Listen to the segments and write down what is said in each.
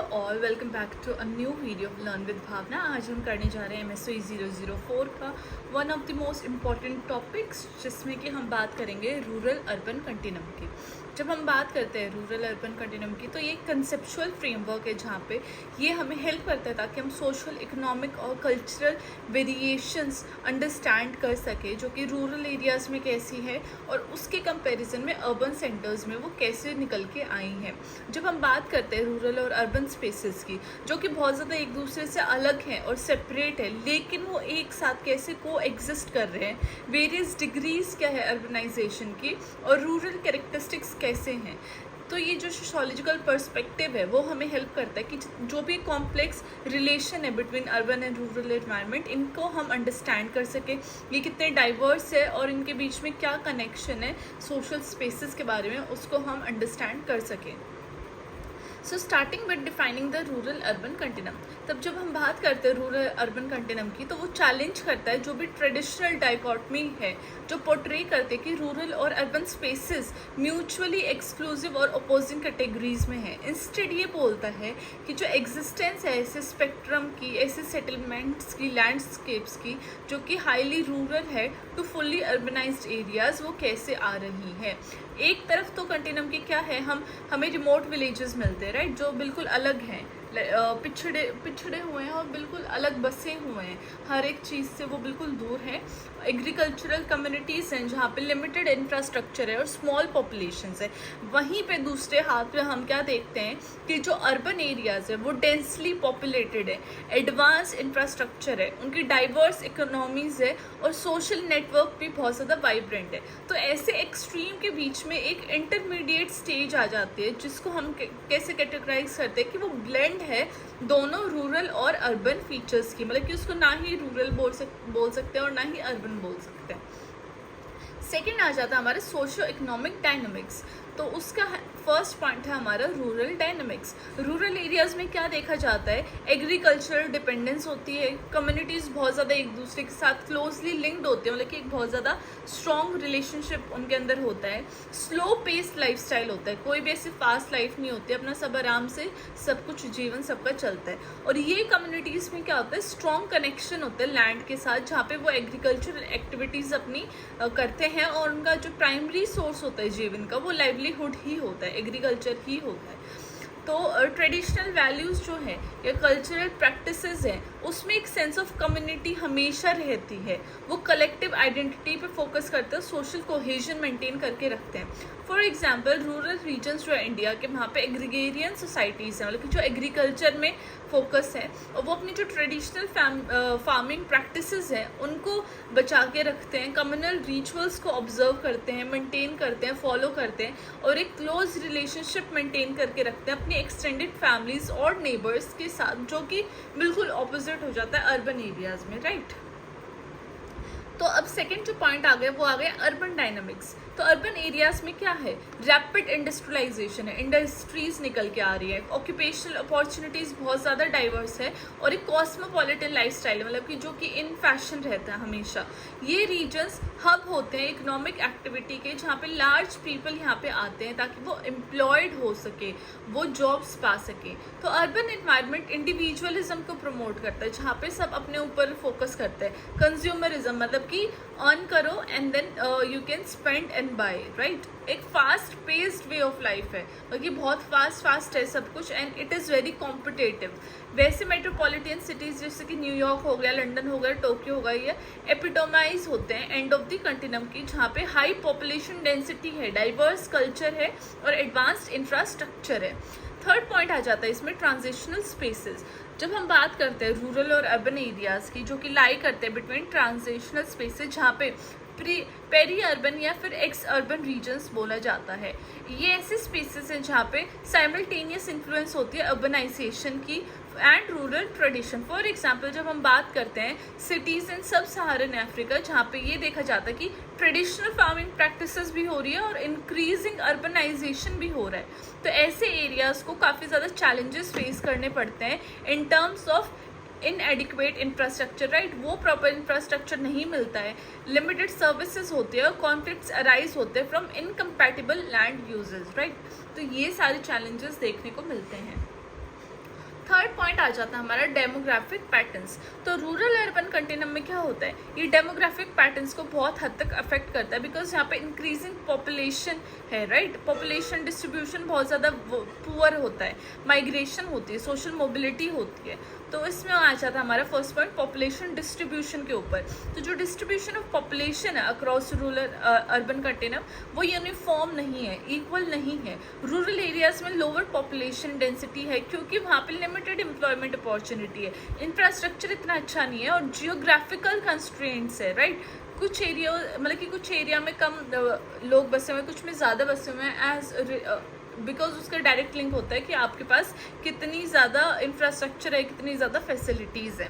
All, welcome back to a new video of learn with Bhavna. आज हम करने जा रहे हैं MSOE 004 का one of the most important topics, जिसमें कि हम बात करेंगे रूरल अर्बन कंटिन्यूम की। जब हम बात करते हैं रूरल अर्बन कंटिन्यूम की, तो ये कंसेप्चुअल फ्रेमवर्क है जहाँ पे ये हमें हेल्प करता है ताकि हम सोशल, इकोनॉमिक और कल्चरल वेरिएशंस अंडरस्टैंड कर सके, जो कि रूरल एरियाज़ में कैसी है और उसके कंपैरिजन में अर्बन सेंटर्स में वो कैसे निकल के आई हैं। जब हम बात करते हैं रूरल और अर्बन स्पेसेस की, जो कि बहुत ज़्यादा एक दूसरे से अलग हैं और सेपरेट है, लेकिन वो एक साथ कैसे को एग्जिस्ट कर रहे हैं, वेरियस डिग्रीज क्या है अर्बनाइजेशन की और रूरल कैरेक्टरिस्टिक्स कैसे हैं। तो ये जो सोशोलॉजिकल पर्सपेक्टिव है वो हमें हेल्प करता है कि जो भी कॉम्प्लेक्स रिलेशन है between urban and rural environment, इनको हम अंडरस्टैंड कर सकें, ये कितने डाइवर्स है और इनके बीच में क्या कनेक्शन है सोशल स्पेसेस के बारे में, उसको हम अंडरस्टैंड कर सकें। So starting with defining the rural urban continuum. तब जब हम बात करते हैं रूरल अर्बन कंटिन्यूम की, तो वो चैलेंज करता है जो भी ट्रेडिशनल डाइकोटमी है, जो पोर्ट्रे करते कि रूरल और अर्बन स्पेसेस म्यूचुअली एक्सक्लूसिव और अपोजिंग कैटेगरीज में है। इंस्टेड ये बोलता है कि जो एग्जिस्टेंस है ऐसे स्पेक्ट्रम की, ऐसे सेटलमेंट्स की, लैंडस्केप्स की जो कि हाईली रूरल है टू फुल्ली अर्बनाइज्ड एरियाज, वो कैसे आ रही है। एक तरफ तो कंटिन्यूम की क्या है, हमें रिमोट विलेजेस मिलते हैं, राइट, जो बिल्कुल अलग हैं, पिछड़े हुए हैं और बिल्कुल अलग बसे हुए हैं, हर एक चीज़ से वो बिल्कुल दूर हैं। एग्रीकल्चरल कम्युनिटीज़ हैं जहाँ पे लिमिटेड इंफ्रास्ट्रक्चर है और स्मॉल पॉपुलेशंस है। वहीं पे दूसरे हाथ पे हम क्या देखते हैं कि जो अर्बन एरियाज़ है वो डेंसली पॉपुलेटेड है, एडवांस इंफ्रास्ट्रक्चर है, उनकी डाइवर्स इकोनॉमीज़ है और सोशल नेटवर्क भी बहुत ज़्यादा वाइब्रेंट है। तो ऐसे एक्सट्रीम के बीच में एक इंटरमीडिएट स्टेज आ जाती है, जिसको हम कैसे कैटेगराइज करते हैं कि वो ब्लेंड है दोनों रूरल और अर्बन फीचर्स की, मतलब कि उसको ना ही रूरल बोल सकते हैं और ना ही अर्बन बोल सकते हैं। सेकेंड आ जाता है हमारा सोशियो इकोनॉमिक डायनामिक्स। तो उसका फर्स्ट पॉइंट है हमारा रूरल डायनामिक्स। रूरल एरियाज़ में क्या देखा जाता है, एग्रीकल्चरल डिपेंडेंस होती है, कम्युनिटीज़ बहुत ज़्यादा एक दूसरे के साथ क्लोजली लिंक्ड होते हैं, मतलब कि एक बहुत ज़्यादा स्ट्रॉन्ग रिलेशनशिप उनके अंदर होता है। स्लो पेस्ड लाइफस्टाइल होता है, कोई भी ऐसी फास्ट लाइफ नहीं होती, अपना सब आराम से सब कुछ जीवन सबका चलता है। और ये कम्युनिटीज़ में क्या होता है, स्ट्रॉन्ग कनेक्शन होता है लैंड के साथ, जहाँ पे वो एग्रीकल्चरल एक्टिविटीज़ अपनी करते हैं और उनका जो प्राइमरी सोर्स होता है जीवन का, वो लाइवलीहुड ही होता है, एग्रीकल्चर ही होता है। तो ट्रेडिशनल वैल्यूज़ जो है या कल्चरल प्रैक्टिसेस हैं, उसमें एक सेंस ऑफ कम्युनिटी हमेशा रहती है, वो कलेक्टिव आइडेंटिटी पे फोकस करते हैं, सोशल कोहेजन मेंटेन करके रखते हैं। फॉर एग्जांपल रूरल रीजन्स जो है इंडिया के, वहाँ पे एग्रीगेरियन सोसाइटीज़ हैं, मतलब कि जो एग्रीकल्चर में फोकस है और वो अपनी जो ट्रेडिशनल फार्मिंग प्रैक्टिसेस हैं उनको बचा के रखते हैं, कम्युनल रिचुअल्स को ऑब्जर्व करते हैं, मेंटेन करते हैं, फॉलो करते हैं और एक क्लोज रिलेशनशिप मेंटेन करके रखते हैं अपनी एक्सटेंडेड फैमिलीज और नेबर्स के साथ, जो कि बिल्कुल ऑपोजिट हो जाता है अर्बन एरियाज़ में, राइट। तो अब सेकेंड जो पॉइंट आ गया वो आ गया अर्बन डायनामिक्स। तो अर्बन एरियाज में क्या है, रैपिड इंडस्ट्रियलाइजेशन है, इंडस्ट्रीज निकल के आ रही है, ऑक्यूपेशनल अपॉर्चुनिटीज़ बहुत ज़्यादा डाइवर्स है और एक कॉस्मोपॉलिटन लाइफस्टाइल है, मतलब कि जो कि इन फैशन रहता है हमेशा। ये रीजन्स हब होते हैं इकोनॉमिक एक्टिविटी के, जहाँ पे लार्ज पीपल यहाँ पे आते हैं ताकि वो एम्प्लॉयड हो सके, वो जॉब्स पा सके। तो अर्बन एनवायरनमेंट इंडिविजुअलिज्म को प्रमोट करता है, जहाँ पे सब अपने ऊपर फोकस करते हैं। कंज्यूमरिज्म, मतलब कि अर्न करो and then you can spend and buy, right. एक fast paced way of life है, क्योंकि बहुत फास्ट है सब कुछ and it is very competitive. वैसे मेट्रोपॉलिटन सिटीज़ जैसे कि न्यूयॉर्क हो गया, लंदन हो गया, टोक्यो हो गया, ये एपिटोमाइज होते हैं एंड ऑफ द कंटिन्यूम की, जहाँ पे हाई पॉपुलेशन डेंसिटी है, डाइवर्स कल्चर है और एडवांस्ड इंफ्रास्ट्रक्चर है। थर्ड पॉइंट आ जाता है इसमें ट्रांजिशनल स्पेसेस। जब हम बात करते हैं रूरल और अर्बन एरियाज़ की, जो कि लाई करते हैं बिटवीन ट्रांजिशनल स्पेसेस, जहाँ पे पेरी अर्बन या फिर एक्स अर्बन रीजन्स बोला जाता है, ये ऐसे स्पेसेस हैं जहाँ पे साइमल्टेनियस इन्फ्लुएंस होती है अर्बनाइजेशन की and rural tradition. For example जब हम बात करते हैं सिटीज़ इन सब सहारन अफ्रीका, जहाँ पे ये देखा जाता है कि ट्रेडिशनल फार्मिंग प्रैक्टिसेस भी हो रही है और इंक्रीजिंग अर्बनाइजेशन भी हो रहा है। तो ऐसे एरियाज़ को काफ़ी ज़्यादा चैलेंजेस फेस करने पड़ते हैं in terms of इनएडिक्वेट infrastructure, right, वो प्रॉपर इंफ्रास्ट्रक्चर नहीं मिलता है, लिमिटेड सर्विसेज होते हैं और कॉन्फ्लिक्ट्स अराइज होते हैं from incompatible land uses, right. तो ये सारे चैलेंजेस देखने को मिलते हैं। थर्ड पॉइंट आ जाता है हमारा डेमोग्राफिक पैटर्न्स। तो रूरल अर्बन कंटिन्यूम में क्या होता है, ये डेमोग्राफिक पैटर्न्स को बहुत हद तक अफेक्ट करता है, बिकॉज यहाँ पे इंक्रीजिंग पॉपुलेशन है, राइट। पॉपुलेशन डिस्ट्रीब्यूशन बहुत ज़्यादा पुअर होता है, माइग्रेशन होती है, सोशल मोबिलिटी होती है। तो इसमें आ जाता है हमारा फर्स्ट पॉइंट पॉपुलेशन डिस्ट्रीब्यूशन के ऊपर। तो जो डिस्ट्रीब्यूशन ऑफ पॉपुलेशन है अक्रॉस रूरल अर्बन कंटिन्यूम वो यूनिफॉर्म नहीं है, इक्वल नहीं है। रूरल एरियाज में लोअर पॉपुलेशन डेंसिटी है क्योंकि वहाँ पे लिमिटेड एम्प्लॉयमेंट अपॉर्चुनिटी है, इंफ्रास्ट्रक्चर इतना अच्छा नहीं है और जियोग्राफिकल कंस्ट्रेंट्स है, राइट। कुछ एरिया मतलब कि कुछ एरिया में कम लोग बसे हुए हैं, कुछ में ज़्यादा बसे हुए हैं, एज बिकॉज उसका डायरेक्ट लिंक होता है कि आपके पास कितनी ज़्यादा इंफ्रास्ट्रक्चर है, कितनी ज़्यादा फैसिलिटीज़ है।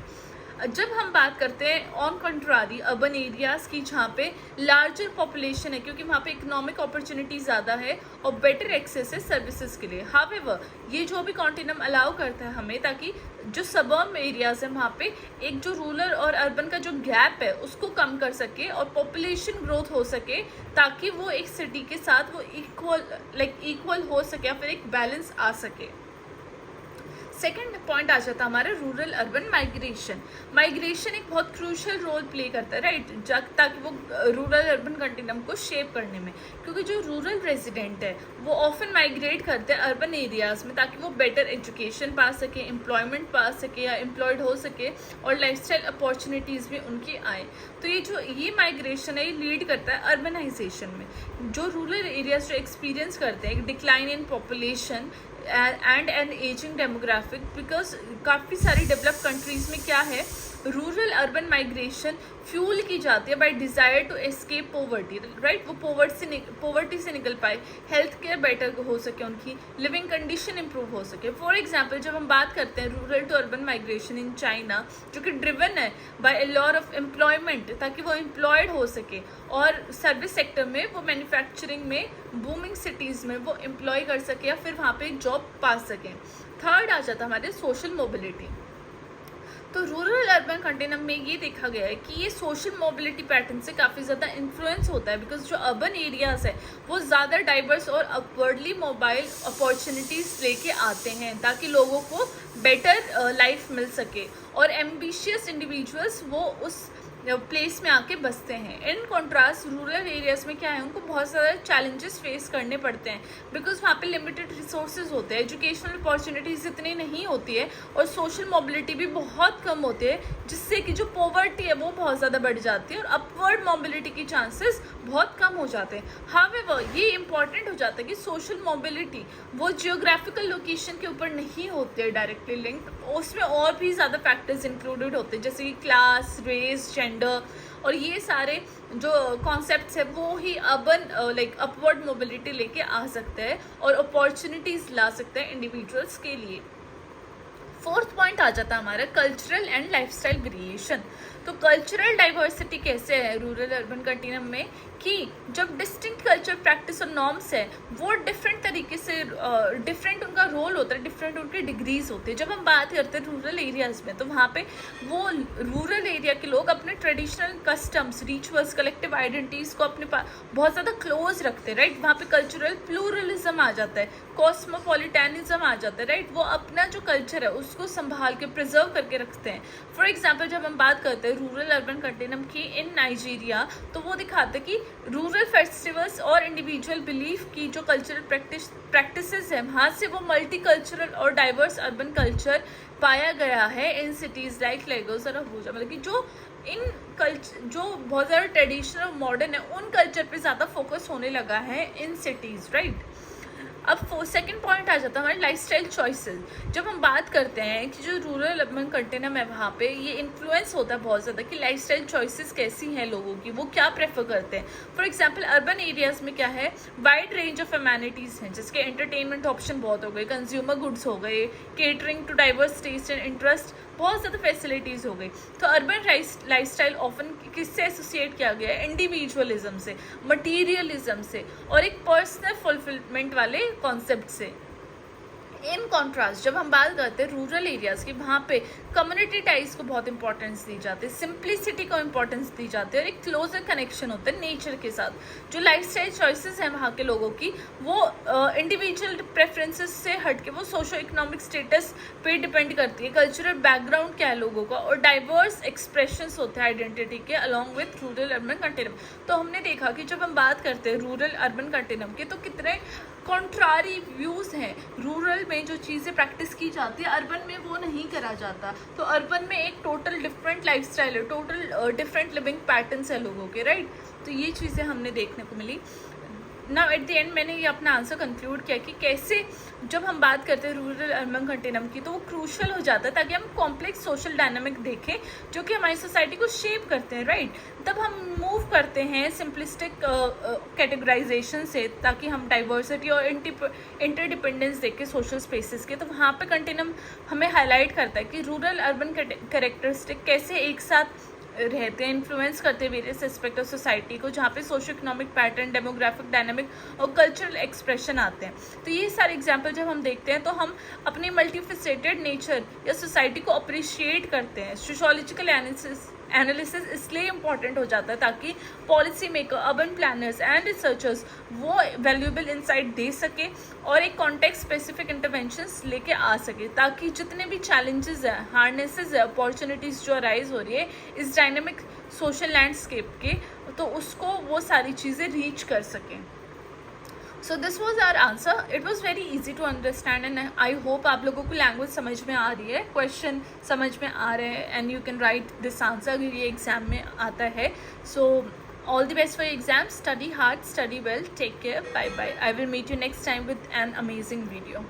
जब हम बात करते हैं ऑन कंट्रारी अर्बन एरियाज़ की जहाँ पे लार्जर पॉपुलेशन है क्योंकि वहाँ पे इकोनॉमिक अपॉर्चुनिटी ज़्यादा है और बेटर एक्सेस है सर्विसेज के लिए। हावेवर ये जो भी कॉन्टिनम अलाउ करता है हमें ताकि जो सबर्ब एरियाज़ है वहाँ पे एक जो रूरल और अर्बन का जो गैप है उसको कम कर सके और पॉपुलेशन ग्रोथ हो सके ताकि वो एक सिटी के साथ वो इक्वल हो सके या फिर एक बैलेंस आ सके। सेकेंड पॉइंट आ जाता है हमारा रूरल अर्बन माइग्रेशन। माइग्रेशन एक बहुत क्रूशियल रोल प्ले करता है, राइट, ताकि वो रूरल अर्बन कंटिन्यूम को शेप करने में, क्योंकि जो रूरल रेजिडेंट है वो ऑफन माइग्रेट करते हैं अर्बन एरियाज़ में ताकि वो बेटर एजुकेशन पा सके, एम्प्लॉयमेंट पा सके या एम्प्लॉयड हो सके और लाइफस्टाइल अपॉर्चुनिटीज़ भी उनकी आए। तो ये माइग्रेशन है ये लीड करता है अर्बनाइजेशन में। जो रूरल एरियाज जो एक्सपीरियंस करते हैं decline in population and an aging demographic, because काफ़ी सारी डेवलप कंट्रीज़ में क्या है रूरल अर्बन माइग्रेशन फ्यूल की जाती है by desire to escape poverty, right. वो पॉवर्टी से निकल पाए, हेल्थ केयर बेटर हो सके, उनकी लिविंग कंडीशन इंप्रूव हो सके। फॉर एग्जांपल जब हम बात करते हैं rural to urban migration in China जो कि ड्रिवन है by a lure of employment ताकि वो एम्प्लॉयड हो सके और सर्विस सेक्टर में वो मैन्युफैक्चरिंग में बूमिंग सिटीज़ में वो एम्प्लॉय कर सके या फिर वहाँ पे जॉब पा सकें। थर्ड आ जाता है हमारे सोशल मोबिलिटी। तो रूरल अर्बन कंटिन्यूम में ये देखा गया है कि ये सोशल मोबिलिटी पैटर्न से काफ़ी ज़्यादा इन्फ्लुएंस होता है, बिकॉज जो अर्बन एरियाज़ है वो ज़्यादा डाइवर्स और अपवर्डली मोबाइल अपॉर्चुनिटीज़ लेके आते हैं ताकि लोगों को बेटर लाइफ मिल सके और एम्बिशियस इंडिविजुअल्स वो उस प्लेस में आके बसते हैं। इन कॉन्ट्रास्ट रूरल एरियाज़ में क्या है उनको बहुत ज़्यादा चैलेंजेस फेस करने पड़ते हैं बिकॉज वहाँ पे लिमिटेड रिसोर्सेज होते हैं, एजुकेशनल अपॉर्चुनिटीज़ इतनी नहीं होती है और सोशल मोबिलिटी भी बहुत कम होती है जिससे कि जो पॉवर्टी है वो बहुत ज़्यादा बढ़ जाती है और अपवर्ड मोबिलिटी की चांसेस बहुत कम हो जाते हैं। हावेवर ये इंपॉर्टेंट हो जाता है कि सोशल मोबिलिटी वो जियोग्राफिकल लोकेशन के ऊपर नहीं होती है डायरेक्टली लिंक्ड, उसमें और भी ज़्यादा फैक्टर्स इंक्लूडेड होते हैं जैसे कि क्लास, रेस, जेंडर और ये सारे जो कॉन्सेप्ट्स है वो ही अर्बन अपवर्ड मोबिलिटी लेके आ सकते हैं और अपॉर्चुनिटीज़ ला सकते हैं इंडिविजुअल्स के लिए। फोर्थ पॉइंट आ जाता है हमारा कल्चरल एंड लाइफस्टाइल वेरिएशन। तो कल्चरल डाइवर्सिटी कैसे है रूरल अर्बन कंटिन्यूम में कि जब डिस्टिंक्ट कल्चर प्रैक्टिस और नॉर्म्स है वो डिफरेंट तरीके से डिफरेंट उनका रोल होता है, डिफरेंट उनके डिग्रीज होते हैं। जब हम बात करते हैं रूरल एरियाज़ में तो वहाँ पे वो रूरल एरिया के लोग अपने traditional customs, rituals, collective identities को अपने बहुत ज़्यादा क्लोज रखते हैं, राइट। वहाँ पे कल्चरल प्लूरलिज्म आ जाता है, कॉस्मोपॉलिटनिज्म आ जाता है, राइट। वो अपना जो कल्चर है उसको संभाल के प्रिजर्व करके रखते हैं। फॉर एग्जाम्पल जब हम बात करते हैं रूरल अर्बन कंटिन्यूम की इन नाइजीरिया तो वो दिखाते हैं कि रूरल फेस्टिवल्स और इंडिविजुअल बिलीफ की जो कल्चरल प्रैक्टिसेस हैं वहाँ से वो मल्टी कल्चरल और डाइवर्स अर्बन कल्चर पाया गया है इन सिटीज़ लाइक लेगोस और अबूजा। मतलब कि जो बहुत ज़्यादा ट्रेडिशनल और मॉडर्न है उन कल्चर पे ज़्यादा फोकस होने लगा है इन सिटीज़, राइट। अब सेकंड पॉइंट आ जाता है हमारे लाइफस्टाइल चॉइसेस। जब हम बात करते हैं कि जो रूरल अर्बन कंटिन्यूम है वहाँ पे ये इन्फ्लुएंस होता है बहुत ज़्यादा कि लाइफस्टाइल चॉइसेस कैसी हैं लोगों की, वो क्या प्रेफर करते हैं। फॉर एग्जांपल अर्बन एरियाज़ में क्या है वाइड रेंज ऑफ एमेनिटीज़ हैं जिसके एंटरटेनमेंट ऑप्शन बहुत हो गए, कंज्यूमर गुड्स हो गए, catering to diverse taste and interest, बहुत ज़्यादा फैसिलिटीज़ हो गई। तो अर्बन लाइफस्टाइल ऑफन किससे एसोसिएट किया गया है, इंडिविजुअलिज्म से, मटीरियलिज्म से और एक पर्सनल फुलफिलमेंट वाले कॉन्सेप्ट से। इन कॉन्ट्रास्ट जब हम बात करते हैं रूरल एरियाज़ की, वहाँ पे कम्युनिटी टाइज को बहुत इंपॉर्टेंस दी जाती है, सिंप्लिसिटी को इंपॉर्टेंस दी जाती है और एक क्लोजर कनेक्शन होता है नेचर के साथ। जो लाइफस्टाइल चॉइसेस हैं वहाँ के लोगों की, वो इंडिविजुअल प्रेफरेंसेस से हट के वो सोशो इकोनॉमिक स्टेटस पे डिपेंड करती है, कल्चरल बैकग्राउंड क्या है लोगों का, और डाइवर्स एक्सप्रेशंस होते हैं आइडेंटिटी के along with rural urban continuum. तो हमने देखा कि जब हम बात करते हैं रूरल अर्बन कंटिन्यूम के, तो कितने कॉन्ट्रारी व्यूज़ हैं। रूरल में जो चीज़ें प्रैक्टिस की जाती है, अर्बन में वो नहीं करा जाता। तो अर्बन में एक टोटल डिफरेंट लाइफस्टाइल है, टोटल डिफरेंट लिविंग पैटर्न्स है लोगों के, राइट। तो ये चीज़ें हमने देखने को मिली। नाउ एट द एंड मैंने ये अपना आंसर कंक्लूड किया कि कैसे जब हम बात करते हैं रूरल अर्बन कंटिन्यूम की, तो वो क्रूशल हो जाता है ताकि हम कॉम्प्लेक्स सोशल डायनामिक देखें जो कि हमारी सोसाइटी को शेप करते हैं, राइट। तब हम मूव करते हैं सिंपलिस्टिक कैटेगराइजेशन से, ताकि हम डाइवर्सिटी और इंटरडिपेंडेंस देखें सोशल स्पेसेस के। तो वहाँ पे कंटिन्यूम हमें हाईलाइट करता है कि रूरल अर्बन कैरेक्टरिस्टिक कैसे एक साथ रहते हैं, इन्फ्लुएंस करते हैं वेरियस एस्पेक्ट ऑफ सोसाइटी को, जहाँ पे socio economic pattern, demographic dynamic और कल्चरल एक्सप्रेशन आते हैं। तो ये सारे एग्जांपल जब हम देखते हैं तो हम अपनी मल्टीफेसेटेड नेचर या सोसाइटी को अप्रिशिएट करते हैं। सोशियोलॉजिकल एनालिसिस इसलिए इम्पॉर्टेंट हो जाता है ताकि policy maker, urban planners and researchers वो वैल्यूएबल इंसाइट दे सके और एक कॉन्टेक्स्ट स्पेसिफिक इंटरवेंशंस लेके आ सके, ताकि जितने भी चैलेंजेस है, हार्नेसेस है, अपॉर्चुनिटीज़ जो अराइज हो रही है इस डायनेमिक सोशल लैंडस्केप के, तो उसको वो सारी चीज़ें रीच कर सकें। So this was our answer. It was very easy to understand and I hope आप लोगों को लैंग्वेज समझ में आ रही है, क्वेश्चन समझ में आ रहे हैं and you can write this answer अगर ये एग्जाम में आता है। So all the best for exam, study hard, study well, take care, bye bye. I will meet you next time with an amazing video.